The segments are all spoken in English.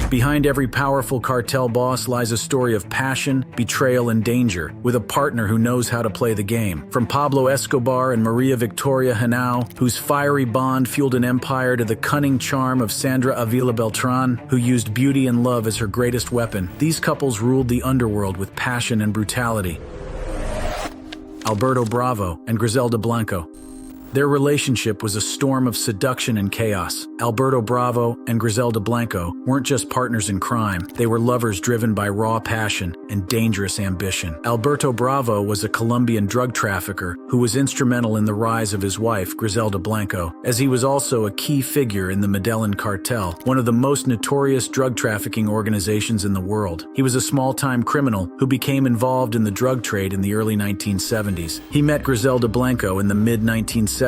Behind every powerful cartel boss lies a story of passion, betrayal, and danger, with a partner who knows how to play the game. From Pablo Escobar and Maria Victoria Henao, whose fiery bond fueled an empire, to the cunning charm of Sandra Avila Beltran, who used beauty and love as her greatest weapon, these couples ruled the underworld with passion and brutality. Alberto Bravo and Griselda Blanco. Their relationship was a storm of seduction and chaos. Alberto Bravo and Griselda Blanco weren't just partners in crime, they were lovers driven by raw passion and dangerous ambition. Alberto Bravo was a Colombian drug trafficker who was instrumental in the rise of his wife, Griselda Blanco, as he was also a key figure in the Medellin Cartel, one of the most notorious drug trafficking organizations in the world. He was a small-time criminal who became involved in the drug trade in the early 1970s. He met Griselda Blanco in the mid-1970s,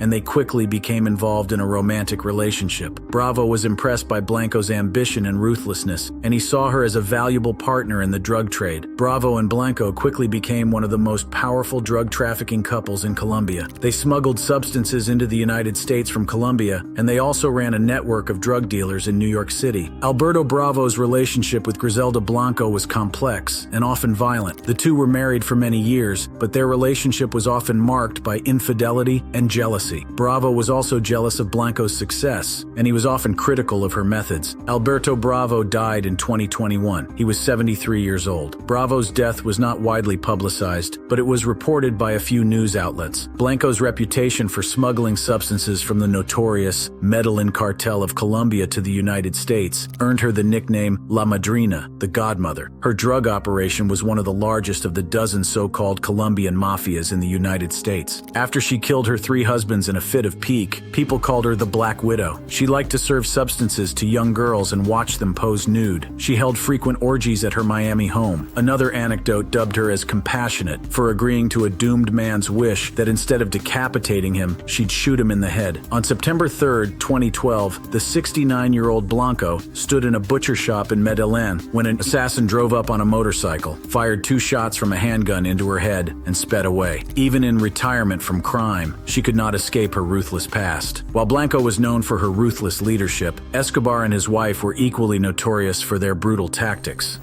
and they quickly became involved in a romantic relationship. Bravo was impressed by Blanco's ambition and ruthlessness, and he saw her as a valuable partner in the drug trade. Bravo and Blanco quickly became one of the most powerful drug trafficking couples in Colombia. They smuggled substances into the United States from Colombia, and they also ran a network of drug dealers in New York City. Alberto Bravo's relationship with Griselda Blanco was complex and often violent. The two were married for many years, but their relationship was often marked by infidelity and jealousy. Bravo was also jealous of Blanco's success, and he was often critical of her methods. Alberto Bravo died in 2021. He was 73 years old. Bravo's death was not widely publicized, but it was reported by a few news outlets. Blanco's reputation for smuggling substances from the notorious Medellin Cartel of Colombia to the United States earned her the nickname La Madrina, the Godmother. Her drug operation was one of the largest of the dozen so-called Colombian mafias in the United States. After she killed her 3 husbands in a fit of pique, people called her the Black Widow. She liked to serve substances to young girls and watch them pose nude. She held frequent orgies at her Miami home. Another anecdote dubbed her as compassionate for agreeing to a doomed man's wish that instead of decapitating him, she'd shoot him in the head. On September 3, 2012, the 69-year-old Blanco stood in a butcher shop in Medellin when an assassin drove up on a motorcycle, fired 2 shots from a handgun into her head, and sped away. Even in retirement from crime, she could not escape her ruthless past. While Blanco was known for her ruthless leadership, Escobar and his wife were equally notorious for their brutal tactics.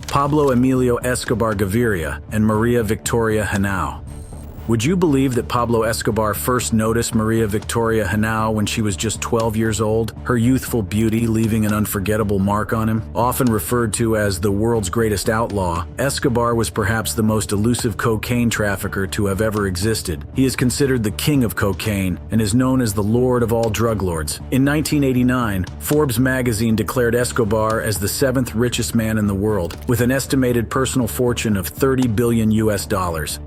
Pablo Emilio Escobar Gaviria and Maria Victoria Henao. Would you believe that Pablo Escobar first noticed Maria Victoria Henao when she was just 12 years old, her youthful beauty leaving an unforgettable mark on him? Often referred to as the world's greatest outlaw, Escobar was perhaps the most elusive cocaine trafficker to have ever existed. He is considered the king of cocaine and is known as the lord of all drug lords. In 1989, Forbes magazine declared Escobar as the 7th richest man in the world, with an estimated personal fortune of $30 billion.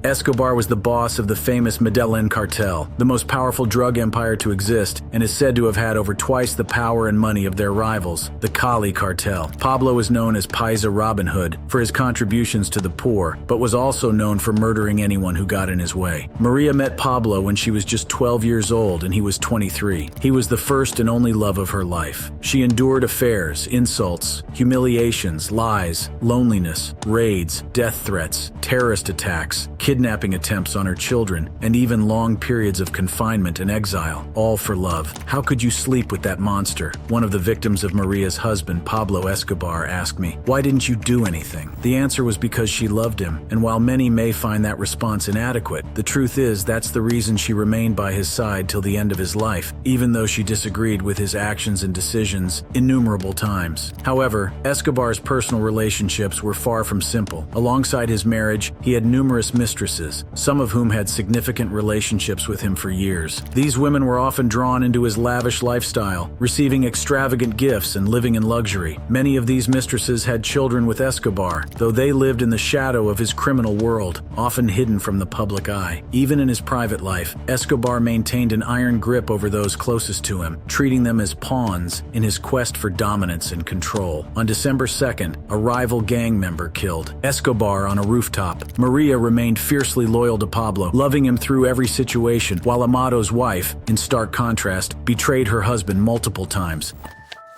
Escobar was the boss of the famous Medellin Cartel, the most powerful drug empire to exist, and is said to have had over twice the power and money of their rivals, the Cali Cartel. Pablo is known as Paisa Robin Hood for his contributions to the poor, but was also known for murdering anyone who got in his way. Maria met Pablo when she was just 12 years old and he was 23. He was the first and only love of her life. She endured affairs, insults, humiliations, lies, loneliness, raids, death threats, terrorist attacks, kidnapping attempts on her children, and even long periods of confinement and exile, all for love. How could you sleep with that monster? One of the victims of Maria's husband, Pablo Escobar, asked me, "Why didn't you do anything?" The answer was because she loved him, and while many may find that response inadequate, the truth is that's the reason she remained by his side till the end of his life, even though she disagreed with his actions and decisions innumerable times. However, Escobar's personal relationships were far from simple. Alongside his marriage, he had numerous mistresses, some of whom had significant relationships with him for years. These women were often drawn into his lavish lifestyle, receiving extravagant gifts and living in luxury. Many of these mistresses had children with Escobar, though they lived in the shadow of his criminal world, often hidden from the public eye. Even in his private life, Escobar maintained an iron grip over those closest to him, treating them as pawns in his quest for dominance and control. On December 2nd, a rival gang member killed Escobar on a rooftop. Maria remained fiercely loyal to Pablo, loving him through every situation, while Amado's wife, in stark contrast, betrayed her husband multiple times.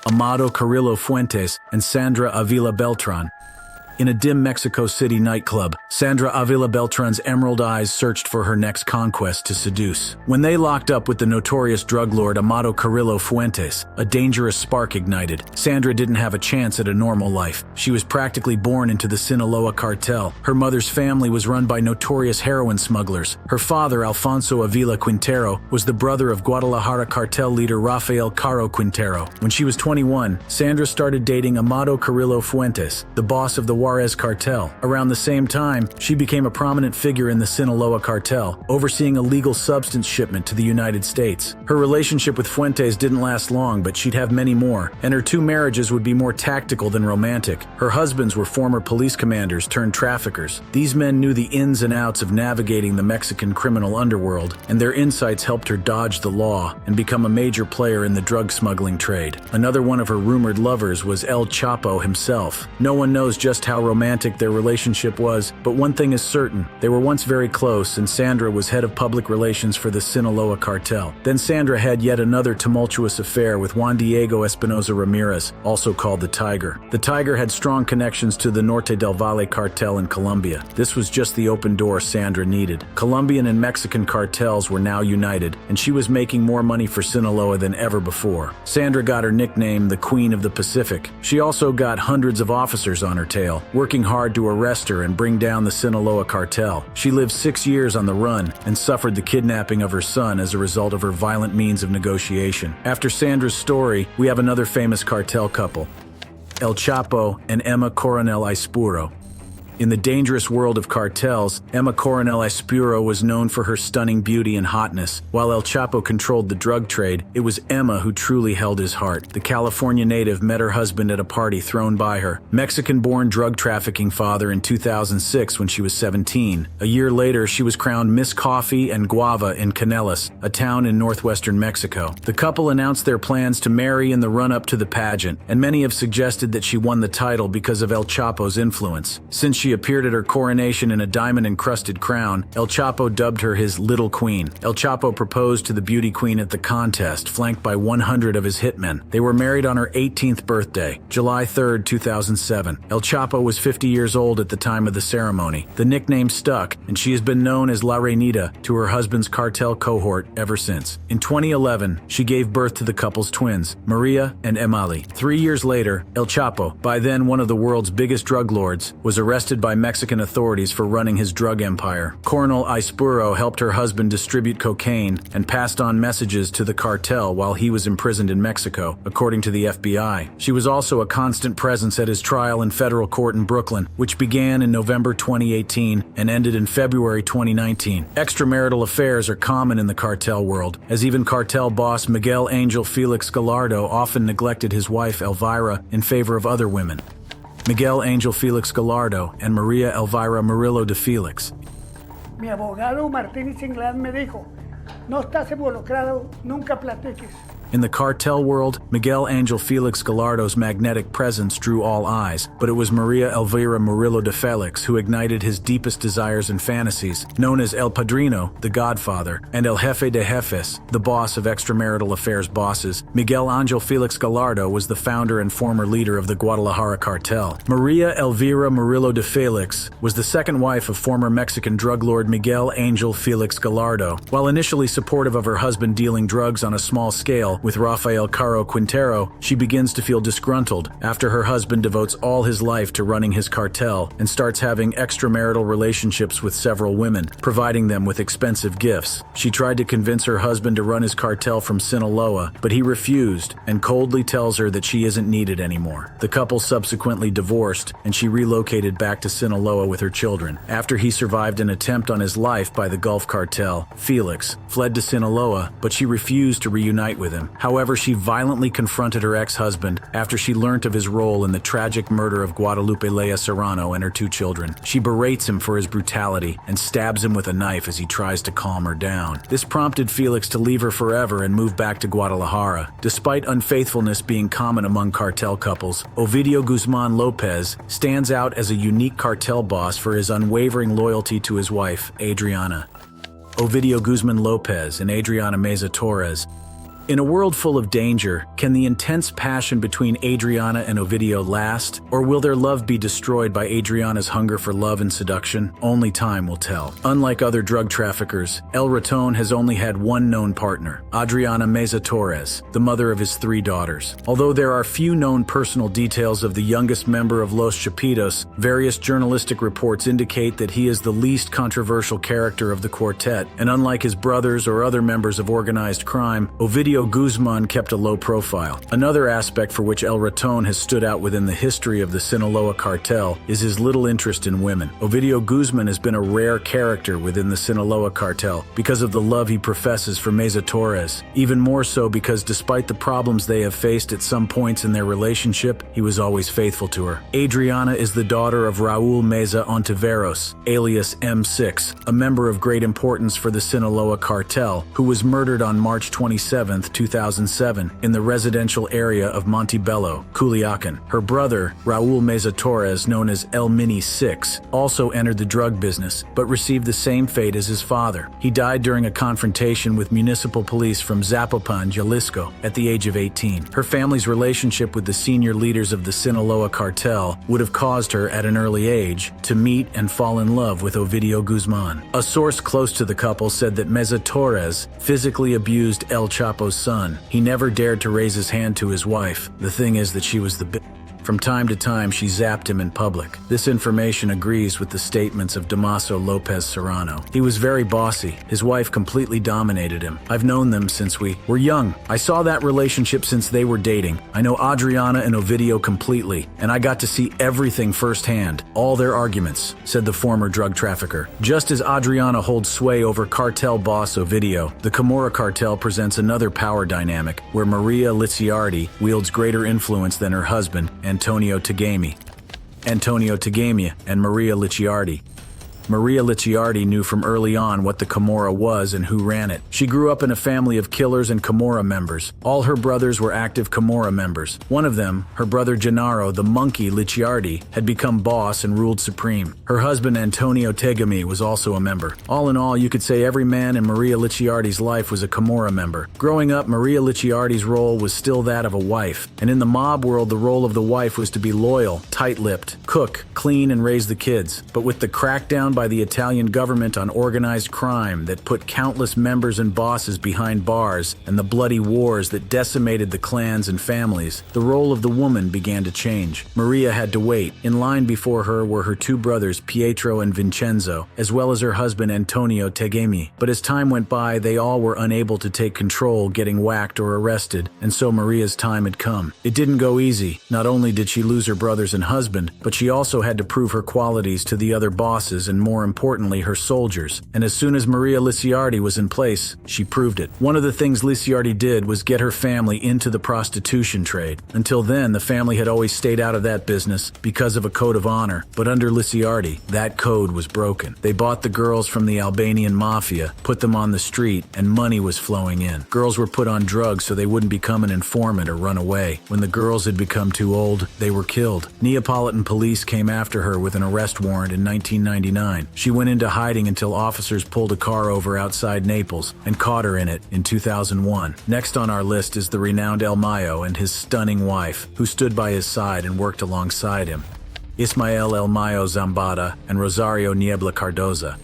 Amado Carrillo Fuentes and Sandra Avila Beltran. In a dim Mexico City nightclub, Sandra Avila Beltran's emerald eyes searched for her next conquest to seduce. When they locked up with the notorious drug lord Amado Carrillo Fuentes, a dangerous spark ignited. Sandra didn't have a chance at a normal life. She was practically born into the Sinaloa cartel. Her mother's family was run by notorious heroin smugglers. Her father, Alfonso Avila Quintero, was the brother of Guadalajara cartel leader Rafael Caro Quintero. When she was 21, Sandra started dating Amado Carrillo Fuentes, the boss of the Juarez cartel. Around the same time, she became a prominent figure in the Sinaloa cartel, overseeing a legal substance shipment to the United States. Her relationship with Fuentes didn't last long, but she'd have many more, and her 2 marriages would be more tactical than romantic. Her husbands were former police commanders turned traffickers. These men knew the ins and outs of navigating the Mexican criminal underworld, and their insights helped her dodge the law and become a major player in the drug smuggling trade. Another one of her rumored lovers was El Chapo himself. No one knows just how romantic their relationship was, but one thing is certain: they were once very close, and Sandra was head of public relations for the Sinaloa cartel. Then Sandra had yet another tumultuous affair with Juan Diego Espinoza Ramirez, also called the Tiger. The Tiger had strong connections to the Norte del Valle cartel in Colombia. This was just the open door Sandra needed. Colombian and Mexican cartels were now united, and she was making more money for Sinaloa than ever before. Sandra got her nickname the Queen of the Pacific. She also got hundreds of officers on her tail, working hard to arrest her and bring down the Sinaloa cartel. She lived 6 years on the run and suffered the kidnapping of her son as a result of her violent means of negotiation. After Sandra's story, we have another famous cartel couple, El Chapo and Emma Coronel Aispuro. In the dangerous world of cartels, Emma Coronel Aispuro was known for her stunning beauty and hotness. While El Chapo controlled the drug trade, it was Emma who truly held his heart. The California native met her husband at a party thrown by her Mexican-born drug trafficking father in 2006 when she was 17. A year later, she was crowned Miss Coffee and Guava in Canelas, a town in northwestern Mexico. The couple announced their plans to marry in the run-up to the pageant, and many have suggested that she won the title because of El Chapo's influence. Since she appeared at her coronation in a diamond-encrusted crown, El Chapo dubbed her his Little Queen. El Chapo proposed to the beauty queen at the contest, flanked by 100 of his hitmen. They were married on her 18th birthday, July 3, 2007. El Chapo was 50 years old at the time of the ceremony. The nickname stuck, and she has been known as La Reinita to her husband's cartel cohort ever since. In 2011, she gave birth to the couple's twins, Maria and Emali. 3 years later, El Chapo, by then one of the world's biggest drug lords, was arrested by Mexican authorities for running his drug empire. Coronel Aispuro helped her husband distribute cocaine and passed on messages to the cartel while he was imprisoned in Mexico, according to the FBI. She was also a constant presence at his trial in federal court in Brooklyn, which began in November 2018 and ended in February 2019. Extramarital affairs are common in the cartel world, as even cartel boss Miguel Angel Felix Gallardo often neglected his wife Elvira in favor of other women. Miguel Angel Felix Gallardo and Maria Elvira Murillo de Felix. Mi abogado Martínez Inglés me dijo, no estás involucrado, nunca platiques. In the cartel world, Miguel Angel Felix Gallardo's magnetic presence drew all eyes, but it was Maria Elvira Murillo de Felix who ignited his deepest desires and fantasies. Known as El Padrino, the Godfather, and El Jefe de Jefes, the boss of extramarital affairs bosses, Miguel Angel Felix Gallardo was the founder and former leader of the Guadalajara cartel. Maria Elvira Murillo de Felix was the second wife of former Mexican drug lord Miguel Angel Felix Gallardo. While initially supportive of her husband dealing drugs on a small scale with Rafael Caro Quintero, she begins to feel disgruntled after her husband devotes all his life to running his cartel and starts having extramarital relationships with several women, providing them with expensive gifts. She tried to convince her husband to run his cartel from Sinaloa, but he refused and coldly tells her that she isn't needed anymore. The couple subsequently divorced, and she relocated back to Sinaloa with her children. After he survived an attempt on his life by the Gulf Cartel, Felix fled to Sinaloa, but she refused to reunite with him. However, she violently confronted her ex-husband after she learnt of his role in the tragic murder of Guadalupe Lea Serrano and her 2 children. She berates him for his brutality and stabs him with a knife as he tries to calm her down. This prompted Felix to leave her forever and move back to Guadalajara. Despite unfaithfulness being common among cartel couples, Ovidio Guzman Lopez stands out as a unique cartel boss for his unwavering loyalty to his wife, Adriana. Ovidio Guzman Lopez and Adriana Meza Torres In a world full of danger, can the intense passion between Adriana and Ovidio last, or will their love be destroyed by Adriana's hunger for love and seduction? Only time will tell. Unlike other drug traffickers, El Raton has only had one known partner, Adriana Meza Torres, the mother of his 3 daughters. Although there are few known personal details of the youngest member of Los Chapitos, various journalistic reports indicate that he is the least controversial character of the quartet, and unlike his brothers or other members of organized crime, Ovidio Guzman kept a low profile. Another aspect for which El Raton has stood out within the history of the Sinaloa cartel is his little interest in women. Ovidio Guzman has been a rare character within the Sinaloa cartel because of the love he professes for Meza Torres, even more so because despite the problems they have faced at some points in their relationship, he was always faithful to her. Adriana is the daughter of Raul Meza Ontiveros, alias M6, a member of great importance for the Sinaloa cartel, who was murdered on March 27, 2007, in the residential area of Montebello, Culiacan. Her brother, Raul Meza Torres, known as El Mini 6, also entered the drug business, but received the same fate as his father. He died during a confrontation with municipal police from Zapopan, Jalisco, at the age of 18. Her family's relationship with the senior leaders of the Sinaloa cartel would have caused her, at an early age, to meet and fall in love with Ovidio Guzman. A source close to the couple said that Meza Torres physically abused El Chapo's son. He never dared to raise his hand to his wife. The thing is that she was the From time to time, she zapped him in public. This information agrees with the statements of Damaso Lopez Serrano. He was very bossy. His wife completely dominated him. I've known them since we were young. I saw that relationship since they were dating. I know Adriana and Ovidio completely, and I got to see everything firsthand, all their arguments, said the former drug trafficker. Just as Adriana holds sway over cartel boss Ovidio, the Camorra cartel presents another power dynamic where Maria Licciardi wields greater influence than her husband, Antonio Tagami and Maria Licciardi. Maria Licciardi knew from early on what the Camorra was and who ran it. She grew up in a family of killers and Camorra members. All her brothers were active Camorra members. One of them, her brother Gennaro, the monkey Licciardi, had become boss and ruled supreme. Her husband Antonio Tegami was also a member. All in all, you could say every man in Maria Licciardi's life was a Camorra member. Growing up, Maria Licciardi's role was still that of a wife, and in the mob world, the role of the wife was to be loyal, tight-lipped, cook, clean, and raise the kids. But with the crackdown by the Italian government on organized crime that put countless members and bosses behind bars and the bloody wars that decimated the clans and families, the role of the woman began to change. Maria had to wait. In line before her were her 2 brothers, Pietro and Vincenzo, as well as her husband Antonio Tegami. But as time went by, they all were unable to take control, getting whacked or arrested, and so Maria's time had come. It didn't go easy. Not only did she lose her brothers and husband, but she also had to prove her qualities to the other bosses and, more importantly, her soldiers. And as soon as Maria Licciardi was in place, she proved it. One of the things Licciardi did was get her family into the prostitution trade. Until then, the family had always stayed out of that business because of a code of honor. But under Licciardi, that code was broken. They bought the girls from the Albanian mafia, put them on the street, and money was flowing in. Girls were put on drugs so they wouldn't become an informant or run away. When the girls had become too old, they were killed. Neapolitan police came after her with an arrest warrant in 1999. She went into hiding until officers pulled a car over outside Naples and caught her in it in 2001. Next on our list is the renowned El Mayo and his stunning wife, who stood by his side and worked alongside him. Ismael El Mayo Zambada and Rosario Niebla Cardoza.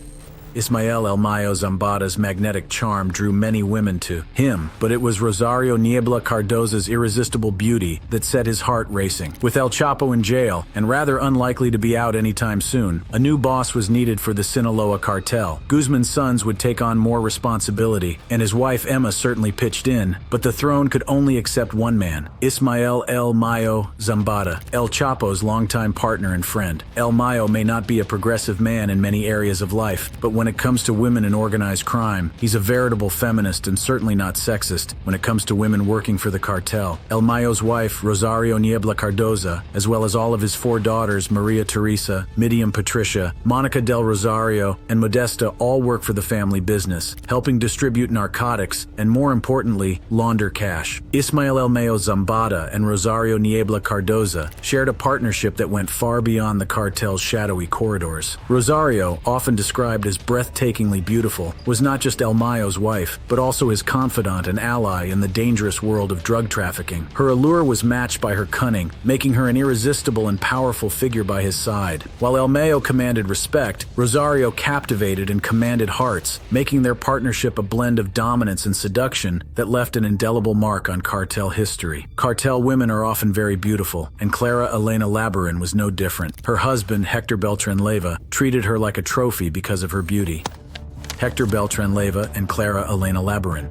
Ismael El Mayo Zambada's magnetic charm drew many women to him, but it was Rosario Niebla Cardoza's irresistible beauty that set his heart racing. With El Chapo in jail, and rather unlikely to be out anytime soon, a new boss was needed for the Sinaloa cartel. Guzman's sons would take on more responsibility, and his wife Emma certainly pitched in, but the throne could only accept one man, Ismael El Mayo Zambada, El Chapo's longtime partner and friend. El Mayo may not be a progressive man in many areas of life, but when it comes to women and organized crime, he's a veritable feminist and certainly not sexist when it comes to women working for the cartel. El Mayo's wife, Rosario Niebla Cardoza, as well as all of his 4 daughters, Maria Teresa, Miriam Patricia, Monica del Rosario, and Modesta, all work for the family business, helping distribute narcotics and, more importantly, launder cash. Ismael El Mayo Zambada and Rosario Niebla Cardoza shared a partnership that went far beyond the cartel's shadowy corridors. Rosario, often described as breathtakingly beautiful, was not just El Mayo's wife, but also his confidant and ally in the dangerous world of drug trafficking. Her allure was matched by her cunning, making her an irresistible and powerful figure by his side. While El Mayo commanded respect, Rosario captivated and commanded hearts, making their partnership a blend of dominance and seduction that left an indelible mark on cartel history. Cartel women are often very beautiful, and Clara Elena Labarin was no different. Her husband, Hector Beltran Leyva, treated her like a trophy because of her beauty. Hector Beltran Leyva and Clara Elena Labarin.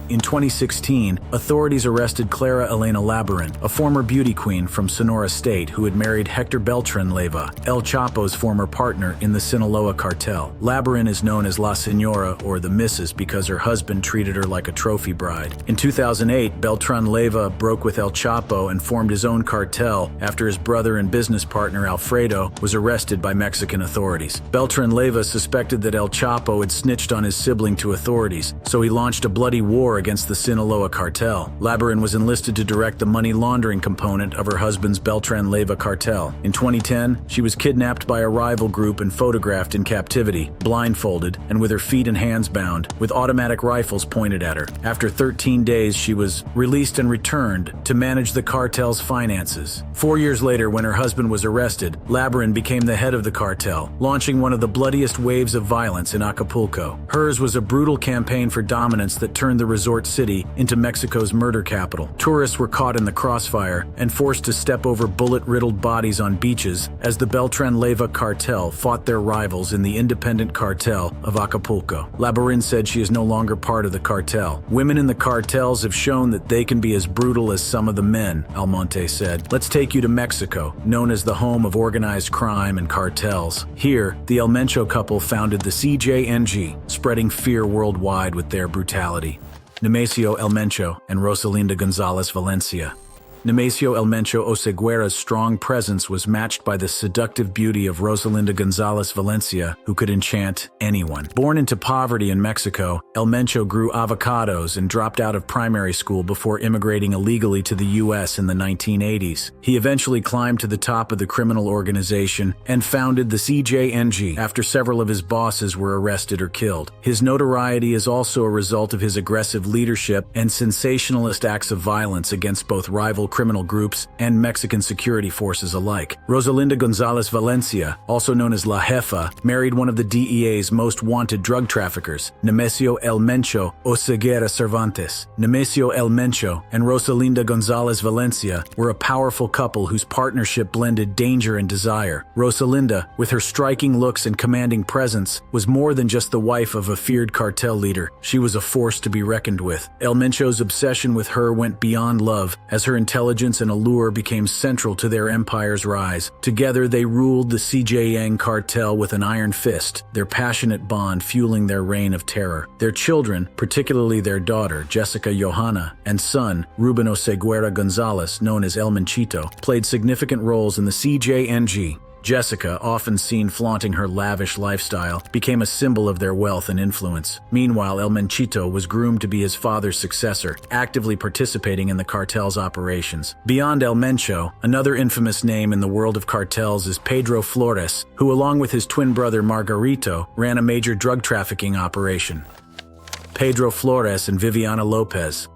In 2016, authorities arrested Clara Elena Labarin, a former beauty queen from Sonora State who had married Hector Beltran Leyva, El Chapo's former partner in the Sinaloa cartel. Labarin is known as La Señora, or the Mrs., because her husband treated her like a trophy bride. In 2008, Beltran Leyva broke with El Chapo and formed his own cartel after his brother and business partner Alfredo was arrested by Mexican authorities. Beltran Leyva suspected that El Chapo had snitched on his sibling to authorities, so he launched a bloody war against the Sinaloa cartel. Labarin was enlisted to direct the money laundering component of her husband's Beltran Leyva cartel. In 2010, she was kidnapped by a rival group and photographed in captivity, blindfolded and with her feet and hands bound, with automatic rifles pointed at her. After 13 days, she was released and returned to manage the cartel's finances. 4 years later, when her husband was arrested, Labarin became the head of the cartel, launching one of the bloodiest waves of violence in Acapulco. Hers was a brutal campaign for dominance that turned the resort city into Mexico's murder capital. Tourists were caught in the crossfire and forced to step over bullet-riddled bodies on beaches as the Beltran Leyva cartel fought their rivals in the independent cartel of Acapulco. Labarin said she is no longer part of the cartel. Women in the cartels have shown that they can be as brutal as some of the men, Almonte said. Let's take you to Mexico, known as the home of organized crime and cartels. Here, the El Mencho couple founded the CJNG, spreading fear worldwide with their brutality. Nemesio El Mencho and Rosalinda Gonzalez Valencia. Nemesio El Mencho Oseguera's strong presence was matched by the seductive beauty of Rosalinda Gonzalez Valencia, who could enchant anyone. Born into poverty in Mexico, El Mencho grew avocados and dropped out of primary school before immigrating illegally to the U.S. in the 1980s. He eventually climbed to the top of the criminal organization and founded the CJNG after several of his bosses were arrested or killed. His notoriety is also a result of his aggressive leadership and sensationalist acts of violence against both rival criminal groups and Mexican security forces alike. Rosalinda Gonzalez Valencia, also known as La Jefa, married one of the DEA's most wanted drug traffickers, Nemesio El Mencho Oseguera Cervantes. Nemesio El Mencho and Rosalinda Gonzalez Valencia were a powerful couple whose partnership blended danger and desire. Rosalinda, with her striking looks and commanding presence, was more than just the wife of a feared cartel leader. She was a force to be reckoned with. El Mencho's obsession with her went beyond love, as her intelligence and allure became central to their empire's rise. Together, they ruled the CJN cartel with an iron fist, their passionate bond fueling their reign of terror. Their children, particularly their daughter, Jessica Johanna, and son, Ruben Oseguera Gonzalez, known as El Menchito, played significant roles in the CJNG. Jessica, often seen flaunting her lavish lifestyle, became a symbol of their wealth and influence. Meanwhile, El Menchito was groomed to be his father's successor, actively participating in the cartel's operations. Beyond El Mencho, another infamous name in the world of cartels is Pedro Flores, who along with his twin brother Margarito, ran a major drug trafficking operation. Pedro Flores and Viviana Lopez.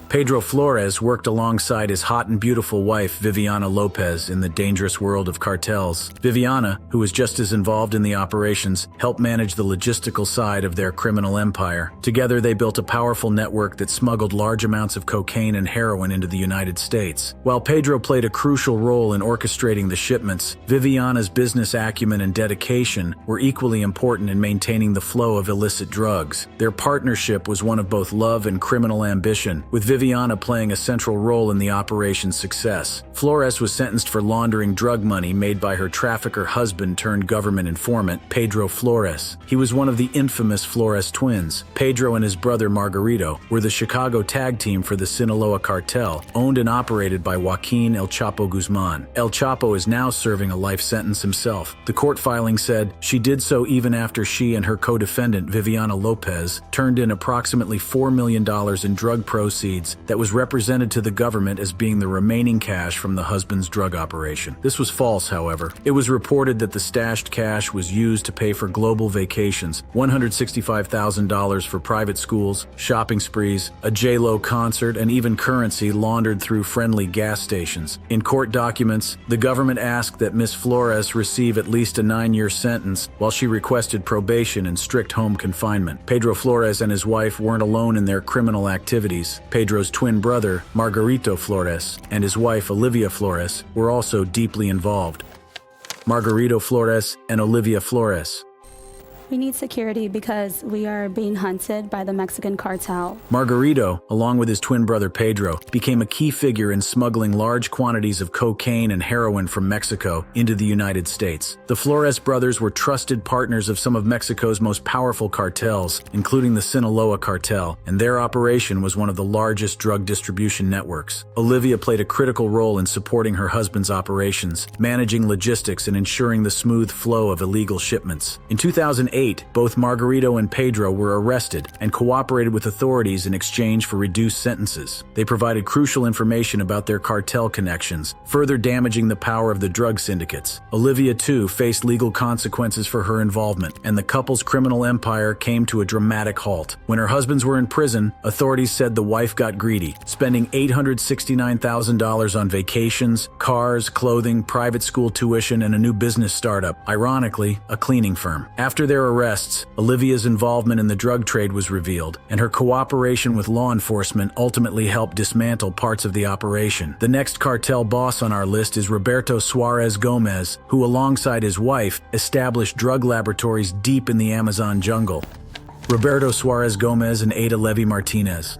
Pedro Flores worked alongside his hot and beautiful wife, Viviana Lopez, in the dangerous world of cartels. Viviana, who was just as involved in the operations, helped manage the logistical side of their criminal empire. Together, they built a powerful network that smuggled large amounts of cocaine and heroin into the United States. While Pedro played a crucial role in orchestrating the shipments, Viviana's business acumen and dedication were equally important in maintaining the flow of illicit drugs. Their partnership was one of both love and criminal ambition, with Viviana playing a central role in the operation's success. Flores was sentenced for laundering drug money made by her trafficker husband turned government informant, Pedro Flores. He was one of the infamous Flores twins. Pedro and his brother Margarito were the Chicago tag team for the Sinaloa cartel, owned and operated by Joaquin El Chapo Guzman. El Chapo is now serving a life sentence himself. The court filing said she did so even after she and her co-defendant Viviana Lopez turned in approximately $4 million in drug proceeds documents that was represented to the government as being the remaining cash from the husband's drug operation. This was false, however. It was reported that the stashed cash was used to pay for global vacations, $165,000 for private schools, shopping sprees, a J-Lo concert, and even currency laundered through friendly gas stations. In court documents, the government asked that Ms. Flores receive at least a 9-year sentence, while she requested probation and strict home confinement. Pedro Flores and his wife weren't alone in their criminal activities. Pedro's twin brother, Margarito Flores, and his wife, Olivia Flores, were also deeply involved. Margarito Flores and Olivia Flores. We need security because we are being hunted by the Mexican cartel. Margarito, along with his twin brother Pedro, became a key figure in smuggling large quantities of cocaine and heroin from Mexico into the United States. The Flores brothers were trusted partners of some of Mexico's most powerful cartels, including the Sinaloa cartel, and their operation was one of the largest drug distribution networks. Olivia played a critical role in supporting her husband's operations, managing logistics and ensuring the smooth flow of illegal shipments. In 2008, both Margarito and Pedro were arrested and cooperated with authorities in exchange for reduced sentences. They provided crucial information about their cartel connections, further damaging the power of the drug syndicates. Olivia, too, faced legal consequences for her involvement, and the couple's criminal empire came to a dramatic halt. When her husbands were in prison, authorities said the wife got greedy, spending $869,000 on vacations, cars, clothing, private school tuition, and a new business startup, ironically, a cleaning firm. After their arrests, Olivia's involvement in the drug trade was revealed, and her cooperation with law enforcement ultimately helped dismantle parts of the operation. The next cartel boss on our list is Roberto Suarez Gomez, who alongside his wife established drug laboratories deep in the Amazon jungle. Roberto Suarez Gomez and Ada Levy Martinez.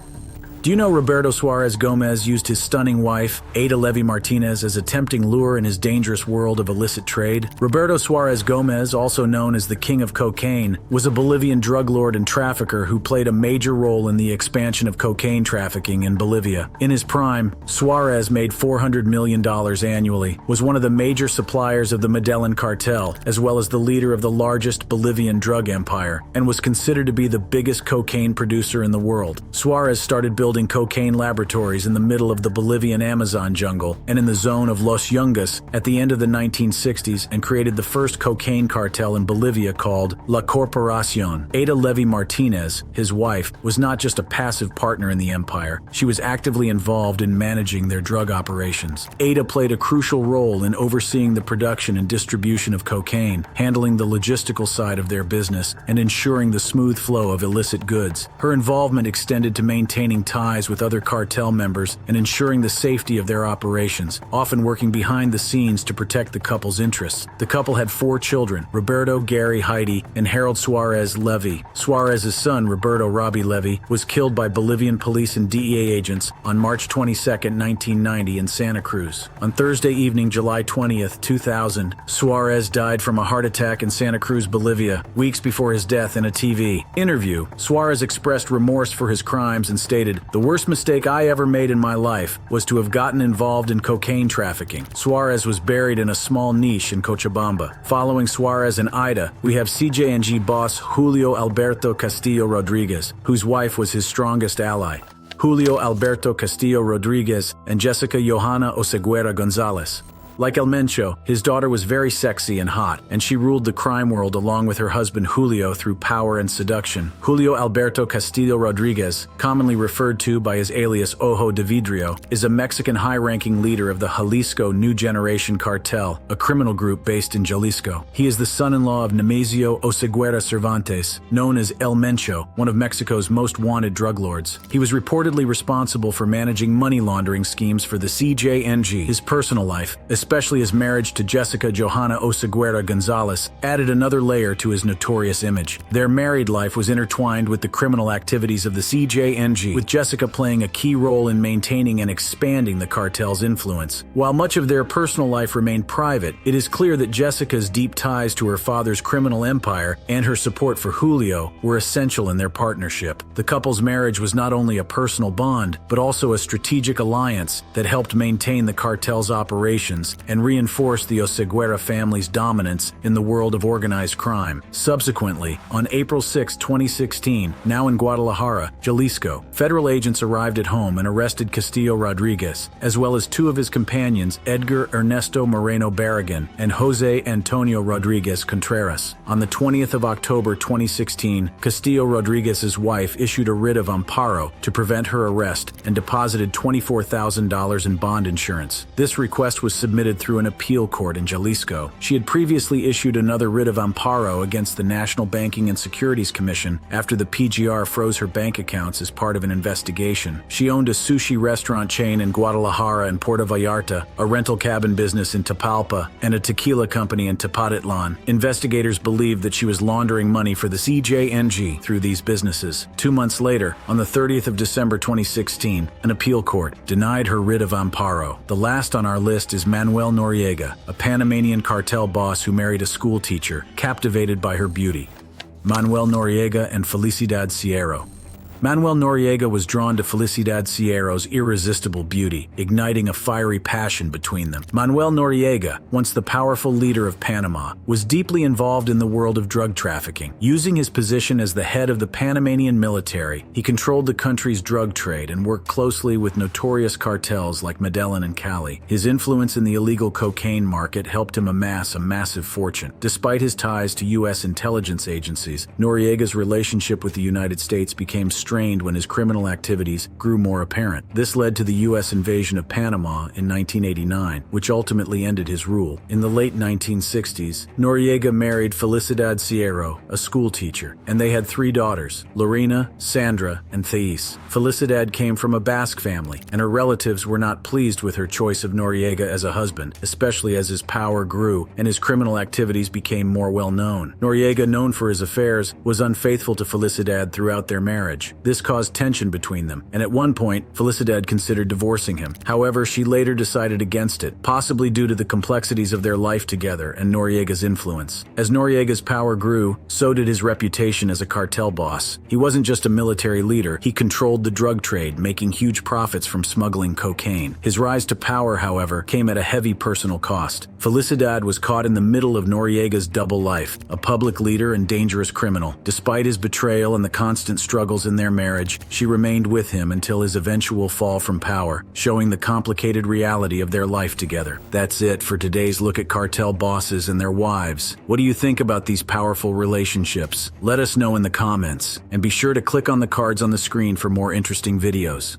Do you know Roberto Suarez Gomez used his stunning wife, Ada Levy Martinez, as a tempting lure in his dangerous world of illicit trade? Roberto Suarez Gomez, also known as the King of Cocaine, was a Bolivian drug lord and trafficker who played a major role in the expansion of cocaine trafficking in Bolivia. In his prime, Suarez made $400 million annually, was one of the major suppliers of the Medellin cartel, as well as the leader of the largest Bolivian drug empire, and was considered to be the biggest cocaine producer in the world. Suarez started building cocaine laboratories in the middle of the Bolivian Amazon jungle and in the zone of Los Yungas at the end of the 1960s and created the first cocaine cartel in Bolivia called La Corporación. Ada Levy Martinez, his wife, was not just a passive partner in the empire. She was actively involved in managing their drug operations. Ada played a crucial role in overseeing the production and distribution of cocaine, handling the logistical side of their business, and ensuring the smooth flow of illicit goods. Her involvement extended to maintaining ties with other cartel members and ensuring the safety of their operations, often working behind the scenes to protect the couple's interests. The couple had 4 children, Roberto, Gary, Heidi, and Harold Suarez Levy. Suarez's son, Roberto Robbie Levy, was killed by Bolivian police and DEA agents on March 22, 1990 in Santa Cruz. On Thursday evening, July 20, 2000, Suarez died from a heart attack in Santa Cruz, Bolivia, weeks before his death. In a TV interview, Suarez expressed remorse for his crimes and stated, "The worst mistake I ever made in my life was to have gotten involved in cocaine trafficking." Suarez was buried in a small niche in Cochabamba. Following Suarez and Ida, we have CJ&G boss Julio Alberto Castillo Rodriguez, whose wife was his strongest ally. Julio Alberto Castillo Rodriguez and Jessica Johanna Oseguera Gonzalez. Like El Mencho, his daughter was very sexy and hot, and she ruled the crime world along with her husband Julio through power and seduction. Julio Alberto Castillo Rodriguez, commonly referred to by his alias Ojo de Vidrio, is a Mexican high-ranking leader of the Jalisco New Generation Cartel, a criminal group based in Jalisco. He is the son-in-law of Nemesio Oseguera Cervantes, known as El Mencho, one of Mexico's most wanted drug lords. He was reportedly responsible for managing money laundering schemes for the CJNG. His personal life, especially his marriage to Jessica Johanna Oseguera Gonzalez, added another layer to his notorious image. Their married life was intertwined with the criminal activities of the CJNG, with Jessica playing a key role in maintaining and expanding the cartel's influence. While much of their personal life remained private, it is clear that Jessica's deep ties to her father's criminal empire and her support for Julio were essential in their partnership. The couple's marriage was not only a personal bond, but also a strategic alliance that helped maintain the cartel's operations Rodriguez and reinforced the Oseguera family's dominance in the world of organized crime. Subsequently, on April 6, 2016, now in Guadalajara, Jalisco, federal agents arrived at home and arrested Castillo Rodriguez, as well as two of his companions, Edgar Ernesto Moreno Barragan and Jose Antonio Rodriguez Contreras. On the 20th of October 2016, Castillo Rodriguez's wife issued a writ of amparo to prevent her arrest and deposited $24,000 in bond insurance. This request was submitted through an appeal court in Jalisco. She had previously issued another writ of amparo against the National Banking and Securities Commission after the PGR froze her bank accounts as part of an investigation. She owned a sushi restaurant chain in Guadalajara and Puerto Vallarta, a rental cabin business in Tapalpa, and a tequila company in Tepatitlan. Investigators believed that she was laundering money for the CJNG through these businesses. 2 months later, on the 30th of December 2016, an appeal court denied her writ of amparo. The last on our list is Manuel Noriega, a Panamanian cartel boss who married a school teacher, captivated by her beauty. Manuel Noriega and Felicidad Sierro. Manuel Noriega was drawn to Felicidad Sierro's irresistible beauty, igniting a fiery passion between them. Manuel Noriega, once the powerful leader of Panama, was deeply involved in the world of drug trafficking. Using his position as the head of the Panamanian military, he controlled the country's drug trade and worked closely with notorious cartels like Medellin and Cali. His influence in the illegal cocaine market helped him amass a massive fortune. Despite his ties to U.S. intelligence agencies, Noriega's relationship with the United States became strained when his criminal activities grew more apparent. This led to the U.S. invasion of Panama in 1989, which ultimately ended his rule. In the late 1960s, Noriega married Felicidad Sierro, a school teacher, and they had 3 daughters, Lorena, Sandra, and Thais. Felicidad came from a Basque family, and her relatives were not pleased with her choice of Noriega as a husband, especially as his power grew and his criminal activities became more well known. Noriega, known for his affairs, was unfaithful to Felicidad throughout their marriage. This caused tension between them, and at one point, Felicidad considered divorcing him. However, she later decided against it, possibly due to the complexities of their life together and Noriega's influence. As Noriega's power grew, so did his reputation as a cartel boss. He wasn't just a military leader, he controlled the drug trade, making huge profits from smuggling cocaine. His rise to power, however, came at a heavy personal cost. Felicidad was caught in the middle of Noriega's double life, a public leader and dangerous criminal. Despite his betrayal and the constant struggles in their marriage, she remained with him until his eventual fall from power, showing the complicated reality of their life together. That's it for today's look at cartel bosses and their wives. What do you think about these powerful relationships? Let us know in the comments, and be sure to click on the cards on the screen for more interesting videos.